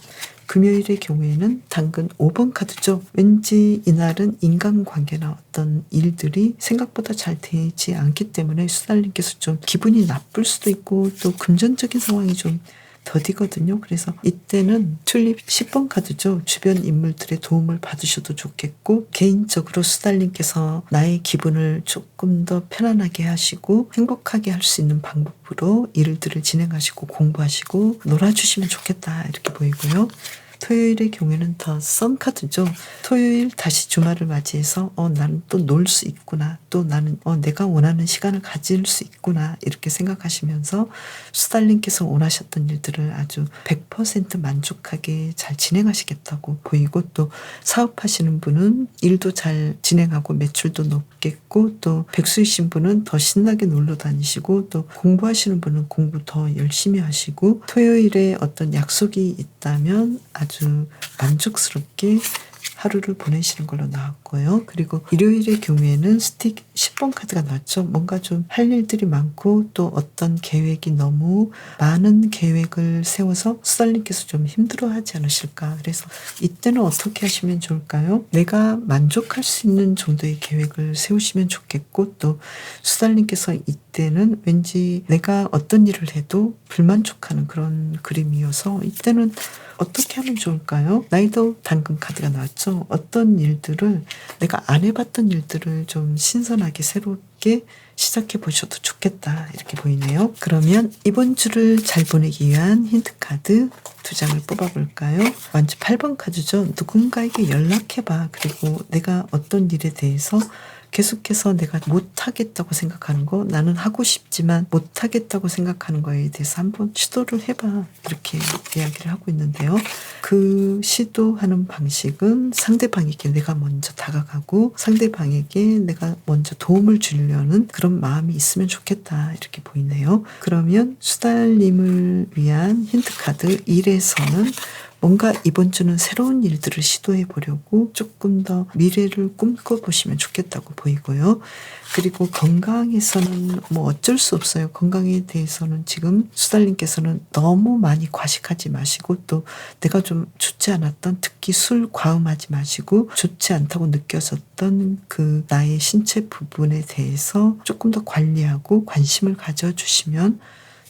금요일의 경우에는 당근 5번 카드죠. 왠지 이날은 인간관계나 어떤 일들이 생각보다 잘 되지 않기 때문에 수달님께서 좀 기분이 나쁠 수도 있고, 또 금전적인 상황이 좀 더디거든요. 그래서 이때는 튤립 10번 카드죠. 주변 인물들의 도움을 받으셔도 좋겠고, 개인적으로 수달님께서 나의 기분을 조금 더 편안하게 하시고 행복하게 할 수 있는 방법으로 일들을 진행하시고 공부하시고 놀아주시면 좋겠다 이렇게 보이고요. 토요일의 경우에는 더 썬 카드죠. 토요일 다시 주말을 맞이해서 나는 또 놀 수 있구나. 또 나는 내가 원하는 시간을 가질 수 있구나. 이렇게 생각하시면서 수달님께서 원하셨던 일들을 아주 100% 만족하게 잘 진행하시겠다고 보이고, 또 사업하시는 분은 일도 잘 진행하고 매출도 높겠고, 또 백수이신 분은 더 신나게 놀러 다니시고, 또 공부하시는 분은 공부 더 열심히 하시고, 토요일에 어떤 약속이 있다면 아주 만족스럽게 하루를 보내시는 걸로 나왔고요. 그리고 일요일의 경우에는 스틱 10번 카드가 나왔죠. 뭔가 좀 할 일들이 많고, 또 어떤 계획이 너무 많은 계획을 세워서 수달님께서 좀 힘들어하지 않으실까. 그래서 이때는 어떻게 하시면 좋을까요? 내가 만족할 수 있는 정도의 계획을 세우시면 좋겠고, 또 수달님께서 이때는 왠지 내가 어떤 일을 해도 불만족하는 그런 그림이어서 이때는 어떻게 하면 좋을까요? 나이도 당근 카드가 나왔죠. 어떤 일들을, 내가 안 해봤던 일들을 좀 신선하게 새롭게 시작해 보셔도 좋겠다, 이렇게 보이네요. 그러면 이번 주를 잘 보내기 위한 힌트 카드 2장을 뽑아볼까요? 완주 8번 카드죠. 누군가에게 연락해봐. 그리고 내가 어떤 일에 대해서 계속해서 내가 못하겠다고 생각하는 거, 나는 하고 싶지만 못하겠다고 생각하는 거에 대해서 한번 시도를 해봐, 이렇게 이야기를 하고 있는데요. 그 시도하는 방식은 상대방에게 내가 먼저 다가가고 상대방에게 내가 먼저 도움을 주려는 그런 마음이 있으면 좋겠다, 이렇게 보이네요. 그러면 수달님을 위한 힌트 카드 1에서는 뭔가 이번 주는 새로운 일들을 시도해 보려고 조금 더 미래를 꿈꿔보시면 좋겠다고 보이고요. 그리고 건강에서는 뭐 어쩔 수 없어요. 건강에 대해서는 지금 수달님께서는 너무 많이 과식하지 마시고, 또 내가 좀 좋지 않았던, 특히 술 과음하지 마시고 좋지 않다고 느껴졌던 그 나의 신체 부분에 대해서 조금 더 관리하고 관심을 가져주시면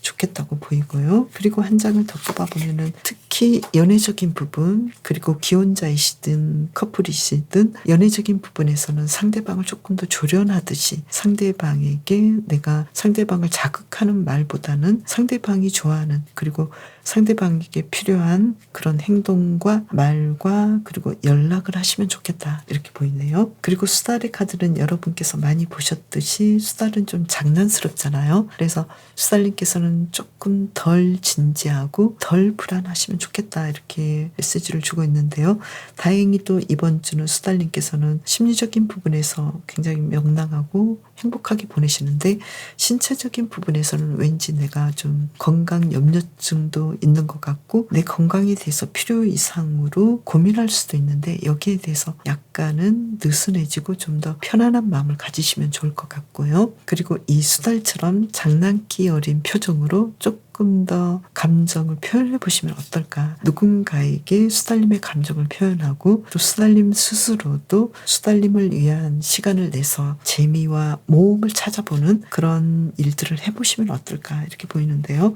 좋겠다고 보이고요. 그리고 한 장을 더 뽑아보면은 특히 연애적인 부분, 그리고 기혼자이시든 커플이시든 연애적인 부분에서는 상대방을 조금 더 조련하듯이 상대방에게 내가 상대방을 자극하는 말보다는 상대방이 좋아하는, 그리고 상대방에게 필요한 그런 행동과 말과 그리고 연락을 하시면 좋겠다, 이렇게 보이네요. 그리고 수달의 카드는 여러분께서 많이 보셨듯이 수달은 좀 장난스럽잖아요. 그래서 수달님께서는 조금 덜 진지하고 덜 불안하시면 좋겠다, 이렇게 메시지를 주고 있는데요. 다행히도 이번 주는 수달님께서는 심리적인 부분에서 굉장히 명랑하고 행복하게 보내시는데, 신체적인 부분에서는 왠지 내가 좀 건강 염려증도 있는 것 같고 내 건강에 대해서 필요 이상으로 고민할 수도 있는데, 여기에 대해서 약간은 느슨해지고 좀 더 편안한 마음을 가지시면 좋을 것 같고요. 그리고 이 수달처럼 장난기 어린 표정으로 조금 더 감정을 표현해 보시면 어떨까. 누군가에게 수달님의 감정을 표현하고, 또 수달님 스스로도 수달님을 위한 시간을 내서 재미와 모험을 찾아보는 그런 일들을 해보시면 어떨까, 이렇게 보이는데요.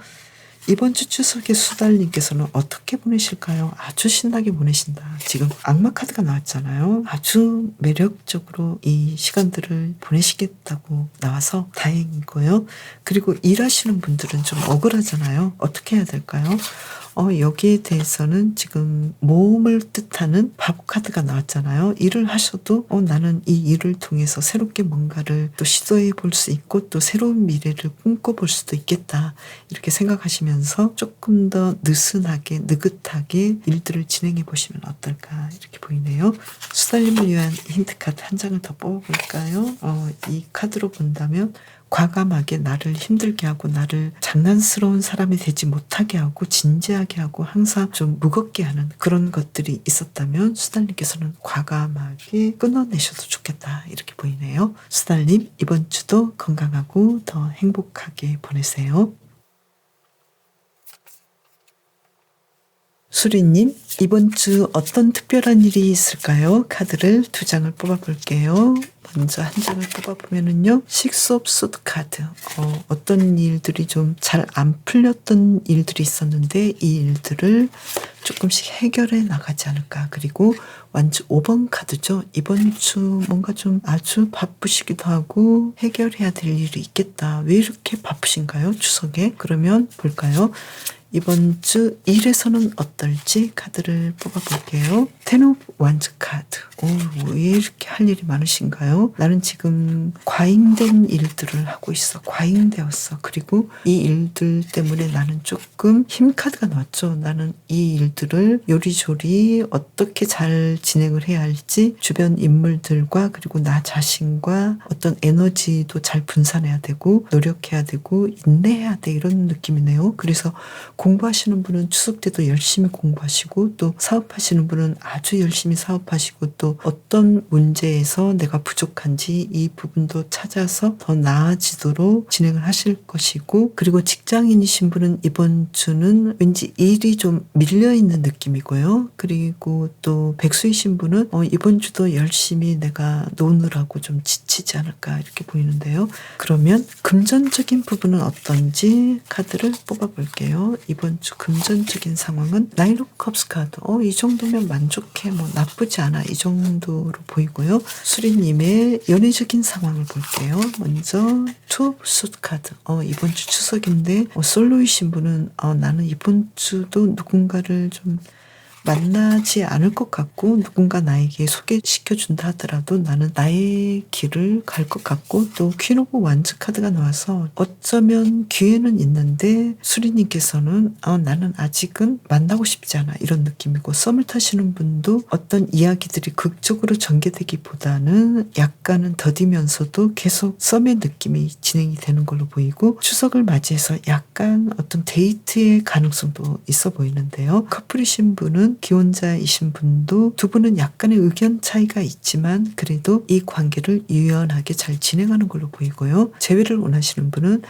이번 주 추석에 수달님께서는 어떻게 보내실까요? 아주 신나게 보내신다. 지금 악마 카드가 나왔잖아요. 아주 매력적으로 이 시간들을 보내시겠다고 나와서 다행이고요. 그리고 일하시는 분들은 좀 억울하잖아요. 어떻게 해야 될까요? 여기에 대해서는 지금 모험을 뜻하는 바보 카드가 나왔잖아요. 일을 하셔도 나는 이 일을 통해서 새롭게 뭔가를 또 시도해 볼 수 있고 또 새로운 미래를 꿈꿔볼 수도 있겠다, 이렇게 생각하시면서 조금 더 느슨하게 느긋하게 일들을 진행해 보시면 어떨까, 이렇게 보이네요. 수달님을 위한 힌트 카드 한 장을 더 뽑아볼까요? 이 카드로 본다면 과감하게 나를 힘들게 하고 나를 장난스러운 사람이 되지 못하게 하고 진지하게 하고 항상 좀 무겁게 하는 그런 것들이 있었다면 수달님께서는 과감하게 끊어내셔도 좋겠다, 이렇게 보이네요. 수달님, 이번 주도 건강하고 더 행복하게 보내세요. 수리님, 이번 주 어떤 특별한 일이 있을까요? 카드를 2장을 뽑아볼게요. 먼저 한 장을 뽑아보면은요, 식스 오브 소드 카드. 어떤 일들이 좀 잘 안 풀렸던 일들이 있었는데 이 일들을 조금씩 해결해 나가지 않을까. 그리고 완주 5번 카드죠. 이번 주 뭔가 좀 아주 바쁘시기도 하고 해결해야 될 일이 있겠다. 왜 이렇게 바쁘신가요? 추석에? 그러면 볼까요? 이번 주 일에서는 어떨지 카드를 뽑아볼게요. 텐 오브 완즈 카드. 왜 이렇게 할 일이 많으신가요? 나는 지금 과잉된 일들을 하고 있어. 과잉되었어. 그리고 이 일들 때문에 나는 조금 힘 카드가 나왔죠. 나는 이 일들을 요리조리 어떻게 잘 진행을 해야 할지 주변 인물들과 그리고 나 자신과 어떤 에너지도 잘 분산해야 되고 노력해야 되고 인내해야 돼 이런 느낌이네요. 그래서 공부하시는 분은 추석 때도 열심히 공부하시고 또 사업하시는 분은 아주 열심히 사업하시고 또 어떤 문제에서 내가 부족한지 이 부분도 찾아서 더 나아지도록 진행을 하실 것이고 그리고 직장인이신 분은 이번 주는 왠지 일이 좀 밀려있는 느낌이고요. 그리고 또 백수이신 분은 이번 주도 열심히 내가 노느라고 좀 지치지 않을까 이렇게 보이는데요. 그러면 금전적인 부분은 어떤지 카드를 뽑아볼게요. 이번 주 금전적인 상황은 나인 오브 컵스 카드. 이 정도면 만족해. 뭐 나쁘지 않아. 이 정도로 보이고요. 수리님의 연애적인 상황을 볼게요. 먼저 투 오브 숫 카드. 이번 주 추석인데 솔로이신 분은 나는 이번 주도 누군가를 좀 만나지 않을 것 같고 누군가 나에게 소개시켜준다 하더라도 나는 나의 길을 갈 것 같고 또 퀸 오브 완즈 카드가 나와서 어쩌면 기회는 있는데 수리님께서는 나는 아직은 만나고 싶지 않아 이런 느낌이고 썸을 타시는 분도 어떤 이야기들이 극적으로 전개되기보다는 약간은 더디면서도 계속 썸의 느낌이 진행이 되는 걸로 보이고 추석을 맞이해서 약간 어떤 데이트의 가능성도 있어 보이는데요. 커플이신 분은 기혼자이신 분도 두 분은 약간의 의견 차이가 있지만 그래도 이 관계를 유연하게 잘 진행하는 걸로 보이고요. 재회를 원하시는 분은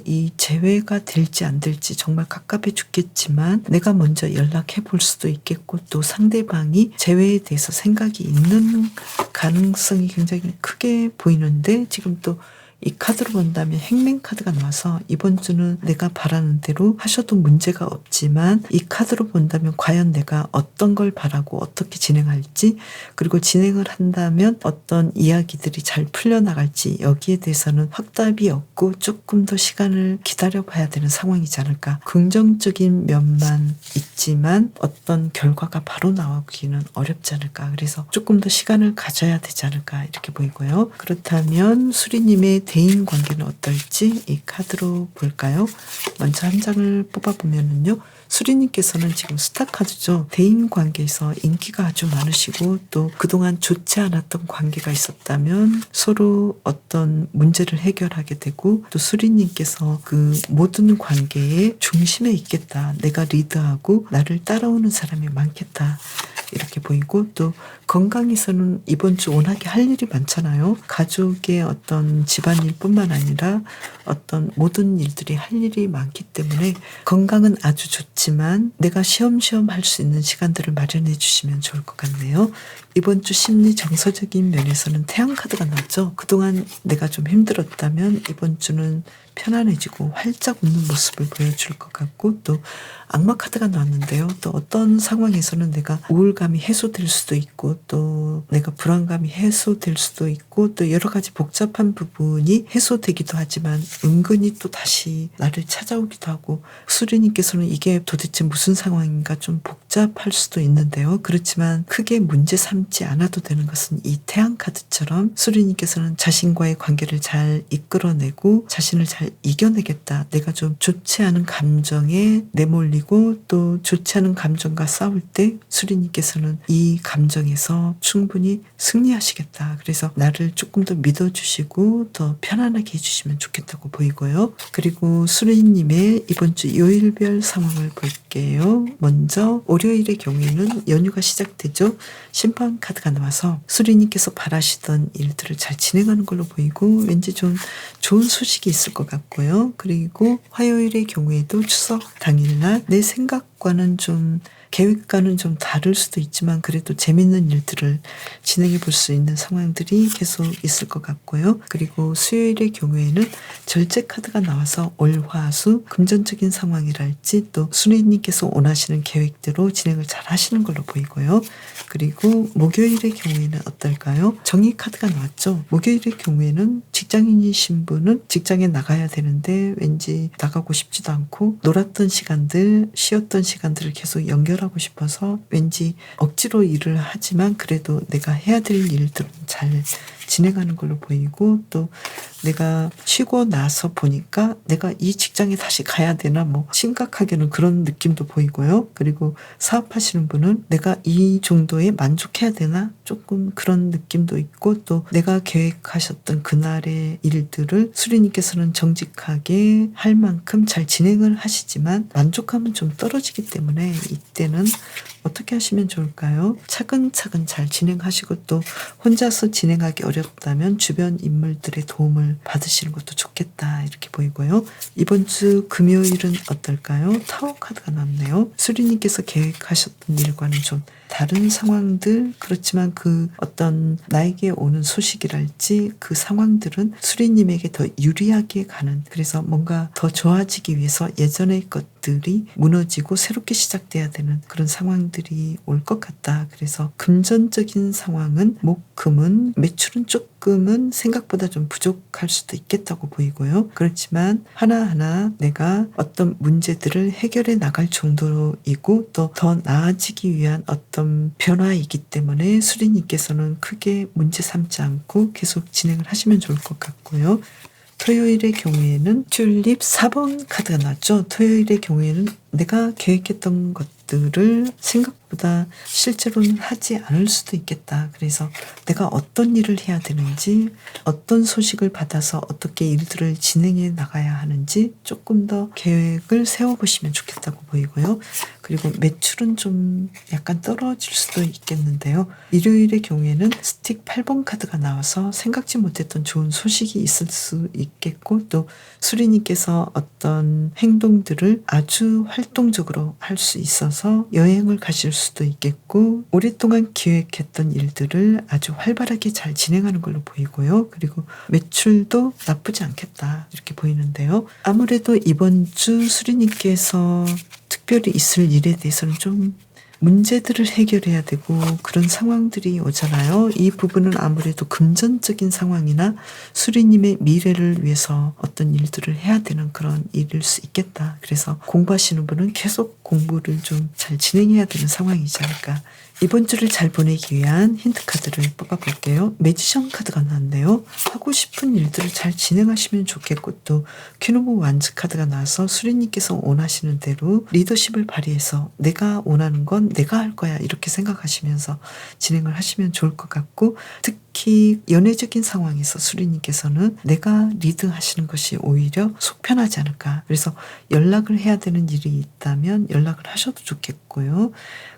이 재회가 될지 안 될지 정말 갑갑해 죽겠지만 내가 먼저 연락해 볼 수도 있겠고 또 상대방이 재회에 대해서 생각이 있는 가능성이 굉장히 크게 보이는데 지금 또 이 카드로 본다면 행맨 카드가 나와서 이번 주는 내가 바라는 대로 하셔도 문제가 없지만 이 카드로 본다면 과연 내가 어떤 걸 바라고 어떻게 진행할지 그리고 진행을 한다면 어떤 이야기들이 잘 풀려나갈지 여기에 대해서는 확답이 없고 조금 더 시간을 기다려봐야 되는 상황이지 않을까. 긍정적인 면만 있지만 어떤 결과가 바로 나오기는 어렵지 않을까. 그래서 조금 더 시간을 가져야 되지 않을까 이렇게 보이고요. 그렇다면 수리님의 대인 관계는 어떨지 이 카드로 볼까요? 먼저 한 장을 뽑아보면은요. 수리님께서는 지금 스타 카드죠. 대인 관계에서 인기가 아주 많으시고 또 그동안 좋지 않았던 관계가 있었다면 서로 어떤 문제를 해결하게 되고 또 수리님께서 그 모든 관계의 중심에 있겠다. 내가 리드하고 나를 따라오는 사람이 많겠다. 이렇게 보이고 또 건강에서는 이번 주 워낙에 할 일이 많잖아요. 가족의 어떤 집안일뿐만 아니라 어떤 모든 일들이 할 일이 많기 때문에 건강은 아주 좋지만 내가 쉬엄쉬엄 할 수 있는 시간들을 마련해 주시면 좋을 것 같네요. 이번 주 심리 정서적인 면에서는 태양 카드가 나왔죠. 그동안 내가 좀 힘들었다면 이번 주는 편안해지고 활짝 웃는 모습을 보여줄 것 같고 또 악마 카드가 나왔는데요. 또 어떤 상황에서는 내가 우울감이 해소될 수도 있고 또 내가 불안감이 해소될 수도 있고 또 여러 가지 복잡한 부분이 해소되기도 하지만 은근히 또 다시 나를 찾아오기도 하고 수리님께서는 이게 도대체 무슨 상황인가 좀 복잡할 수도 있는데요. 그렇지만 크게 문제 삼지 않아도 되는 것은 이 태양 카드처럼 수리님께서는 자신과의 관계를 잘 이끌어내고 자신을 잘 이겨내겠다. 내가 좀 좋지 않은 감정에 내몰리고 또 좋지 않은 감정과 싸울 때 수리님께서는 이 감정에서 충분히 승리하시겠다. 그래서 나를 조금 더 믿어주시고 더 편안하게 해주시면 좋겠다고 보이고요. 그리고 수리님의 이번 주 요일별 상황을 볼게요. 먼저 월요일의 경우에는 연휴가 시작되죠. 심판 카드가 나와서 수리님께서 바라시던 일들을 잘 진행하는 걸로 보이고 왠지 좀 좋은 소식이 있을 것 같고요. 그리고 화요일의 경우에도 추석 당일날 내 생각과는 좀 계획과는 좀 다를 수도 있지만 그래도 재밌는 일들을 진행해 볼 수 있는 상황들이 계속 있을 것 같고요. 그리고 수요일의 경우에는 절제 카드가 나와서 월화수 금전적인 상황이랄지 또 수리님께서 원하시는 계획대로 진행을 잘 하시는 걸로 보이고요. 그리고 목요일의 경우에는 어떨까요? 정의 카드가 나왔죠. 목요일의 경우에는 직장인이신 분은 직장에 나가야 되는데 왠지 나가고 싶지도 않고 놀았던 시간들, 쉬었던 시간들을 계속 연결하고 싶어서 왠지 억지로 일을 하지만 그래도 내가 해야 될 일들은 잘 진행하는 걸로 보이고 또 내가 쉬고 나서 보니까 내가 이 직장에 다시 가야 되나 뭐 심각하게는 그런 느낌도 보이고요. 그리고 사업하시는 분은 내가 이 정도에 만족해야 되나 조금 그런 느낌도 있고 또 내가 계획하셨던 그날의 일들을 수리님께서는 정직하게 할 만큼 잘 진행을 하시지만 만족감은 좀 떨어지기 때문에 이때는 어떻게 하시면 좋을까요? 차근차근 잘 진행하시고 또 혼자서 진행하기 어렵다면 주변 인물들의 도움을 받으시는 것도 좋겠다 이렇게 보이고요. 이번 주 금요일은 어떨까요? 타워 카드가 나왔네요. 수리님께서 계획하셨던 일과는 좀 다른 상황들 그렇지만 그 어떤 나에게 오는 소식이랄지 그 상황들은 수리님에게 더 유리하게 가는 그래서 뭔가 더 좋아지기 위해서 예전의 것들이 무너지고 새롭게 시작돼야 되는 그런 상황들이 올 것 같다. 그래서 금전적인 상황은 목금은 매출은 조금은 생각보다 좀 부족할 수도 있겠다고 보이고요. 그렇지만 하나하나 내가 어떤 문제들을 해결해 나갈 정도이고 또 더 나아지기 위한 어떤 변화이기 때문에 수리님께서는 크게 문제 삼지 않고 계속 진행을 하시면 좋을 것 같고요. 토요일의 경우에는 튤립 4번 카드가 나왔죠. 토요일의 경우에는 내가 계획했던 것들을 생각보다 실제로는 하지 않을 수도 있겠다. 그래서 내가 어떤 일을 해야 되는지 어떤 소식을 받아서 어떻게 일들을 진행해 나가야 하는지 조금 더 계획을 세워보시면 좋겠다고 보이고요. 그리고 매출은 좀 약간 떨어질 수도 있겠는데요. 일요일의 경우에는 스틱 8번 카드가 나와서 생각지 못했던 좋은 소식이 있을 수 있겠고 또 수리님께서 어떤 행동들을 아주 활동적으로 할 수 있어서 여행을 가실 수도 있겠고 오랫동안 기획했던 일들을 아주 활발하게 잘 진행하는 걸로 보이고요. 그리고 매출도 나쁘지 않겠다 이렇게 보이는데요. 아무래도 이번 주 수리님께서 특별히 있을 일에 대해서는 좀 문제들을 해결해야 되고 그런 상황들이 오잖아요. 이 부분은 아무래도 금전적인 상황이나 수리님의 미래를 위해서 어떤 일들을 해야 되는 그런 일일 수 있겠다. 그래서 공부하시는 분은 계속 공부를 좀 잘 진행해야 되는 상황이지 않을까. 이번 주를 잘 보내기 위한 힌트 카드를 뽑아볼게요. 매지션 카드가 나왔네요. 하고 싶은 일들을 잘 진행하시면 좋겠고 또 퀸 오브 완즈 카드가 나와서 수리님께서 원하시는 대로 리더십을 발휘해서 내가 원하는 건 내가 할 거야 이렇게 생각하시면서 진행을 하시면 좋을 것 같고 특히 연애적인 상황에서 수리님께서는 내가 리드하시는 것이 오히려 속편하지 않을까. 그래서 연락을 해야 되는 일이 있다면 연락을 하셔도 좋겠고요.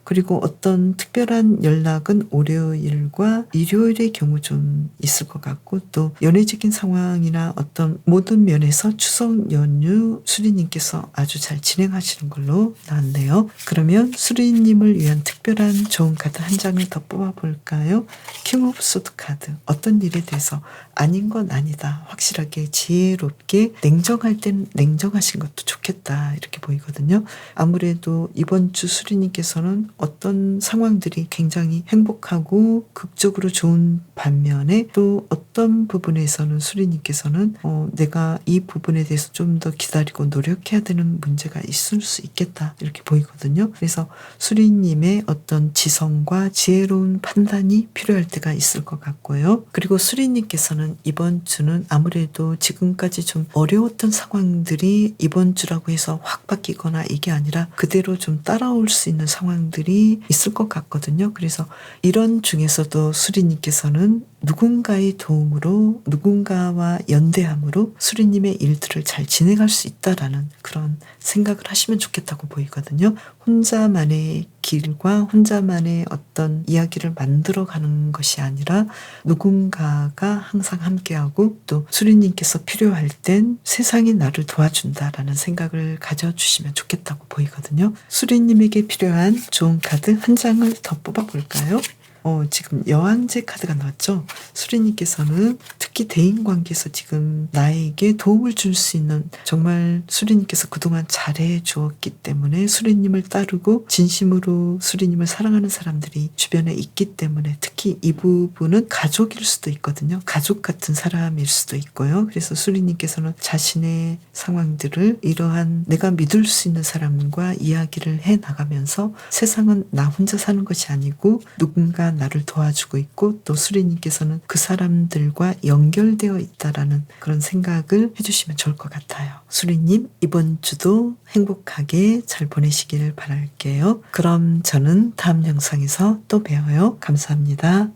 그리고 어떤 특별한 연락은 월요일과 일요일의 경우 좀 있을 것 같고 또 연애적인 상황이나 어떤 모든 면에서 추석 연휴 수리님께서 아주 잘 진행하시는 걸로 나왔네요. 그러면 수리님을 위한 특별한 좋은 카드 한 장을 더 뽑아볼까요? 킹 오브 소드 카드. 어떤 일에 대해서 아닌 건 아니다. 확실하게 지혜롭게 냉정할 땐 냉정하신 것도 좋겠다. 이렇게 보이거든요. 아무래도 이번 주 수리님께서는 어떤 상황들이 굉장히 행복하고 극적으로 좋은 반면에 또 어떤 부분에서는 수리님께서는 내가 이 부분에 대해서 좀 더 기다리고 노력해야 되는 문제가 있을 수 있겠다. 이렇게 보이거든요. 그래서 수리님의 어떤 지성과 지혜로운 판단이 필요할 때가 있을 것 같고요. 그리고 수리님께서는 이번 주는 아무래도 지금까지 좀 어려웠던 상황들이 이번 주라고 해서 확 바뀌거나 이게 아니라 그대로 좀 따라올 수 있는 상황들이 있을 것 같거든요. 그래서 이런 중에서도 수리님께서는 누군가의 도움으로 누군가와 연대함으로 수리님의 일들을 잘 진행할 수 있다라는 그런 생각을 하시면 좋겠다고 보이거든요. 혼자만의 길과 혼자만의 어떤 이야기를 만들어가는 것이 아니라 누군가가 항상 함께하고 또 수리님께서 필요할 땐 세상이 나를 도와준다라는 생각을 가져주시면 좋겠다고 보이거든요. 수리님에게 필요한 좋은 카드 한 장을 더 뽑아볼까요? 지금 여왕제 카드가 나왔죠. 수리님께서는 특히 대인관계에서 지금 나에게 도움을 줄 수 있는, 정말 수리님께서 그동안 잘해 주었기 때문에 수리님을 따르고 진심으로 수리님을 사랑하는 사람들이 주변에 있기 때문에, 특히 이 부분은 가족일 수도 있거든요. 가족 같은 사람일 수도 있고요. 그래서 수리님께서는 자신의 상황들을 이러한 내가 믿을 수 있는 사람과 이야기를 해 나가면서 세상은 나 혼자 사는 것이 아니고 누군가 나를 도와주고 있고 또 수리님께서는 그 사람들과 연결되어 있다라는 그런 생각을 해주시면 좋을 것 같아요. 수리님, 이번 주도 행복하게 잘 보내시기를 바랄게요. 그럼 저는 다음 영상에서 또 봬요. 감사합니다.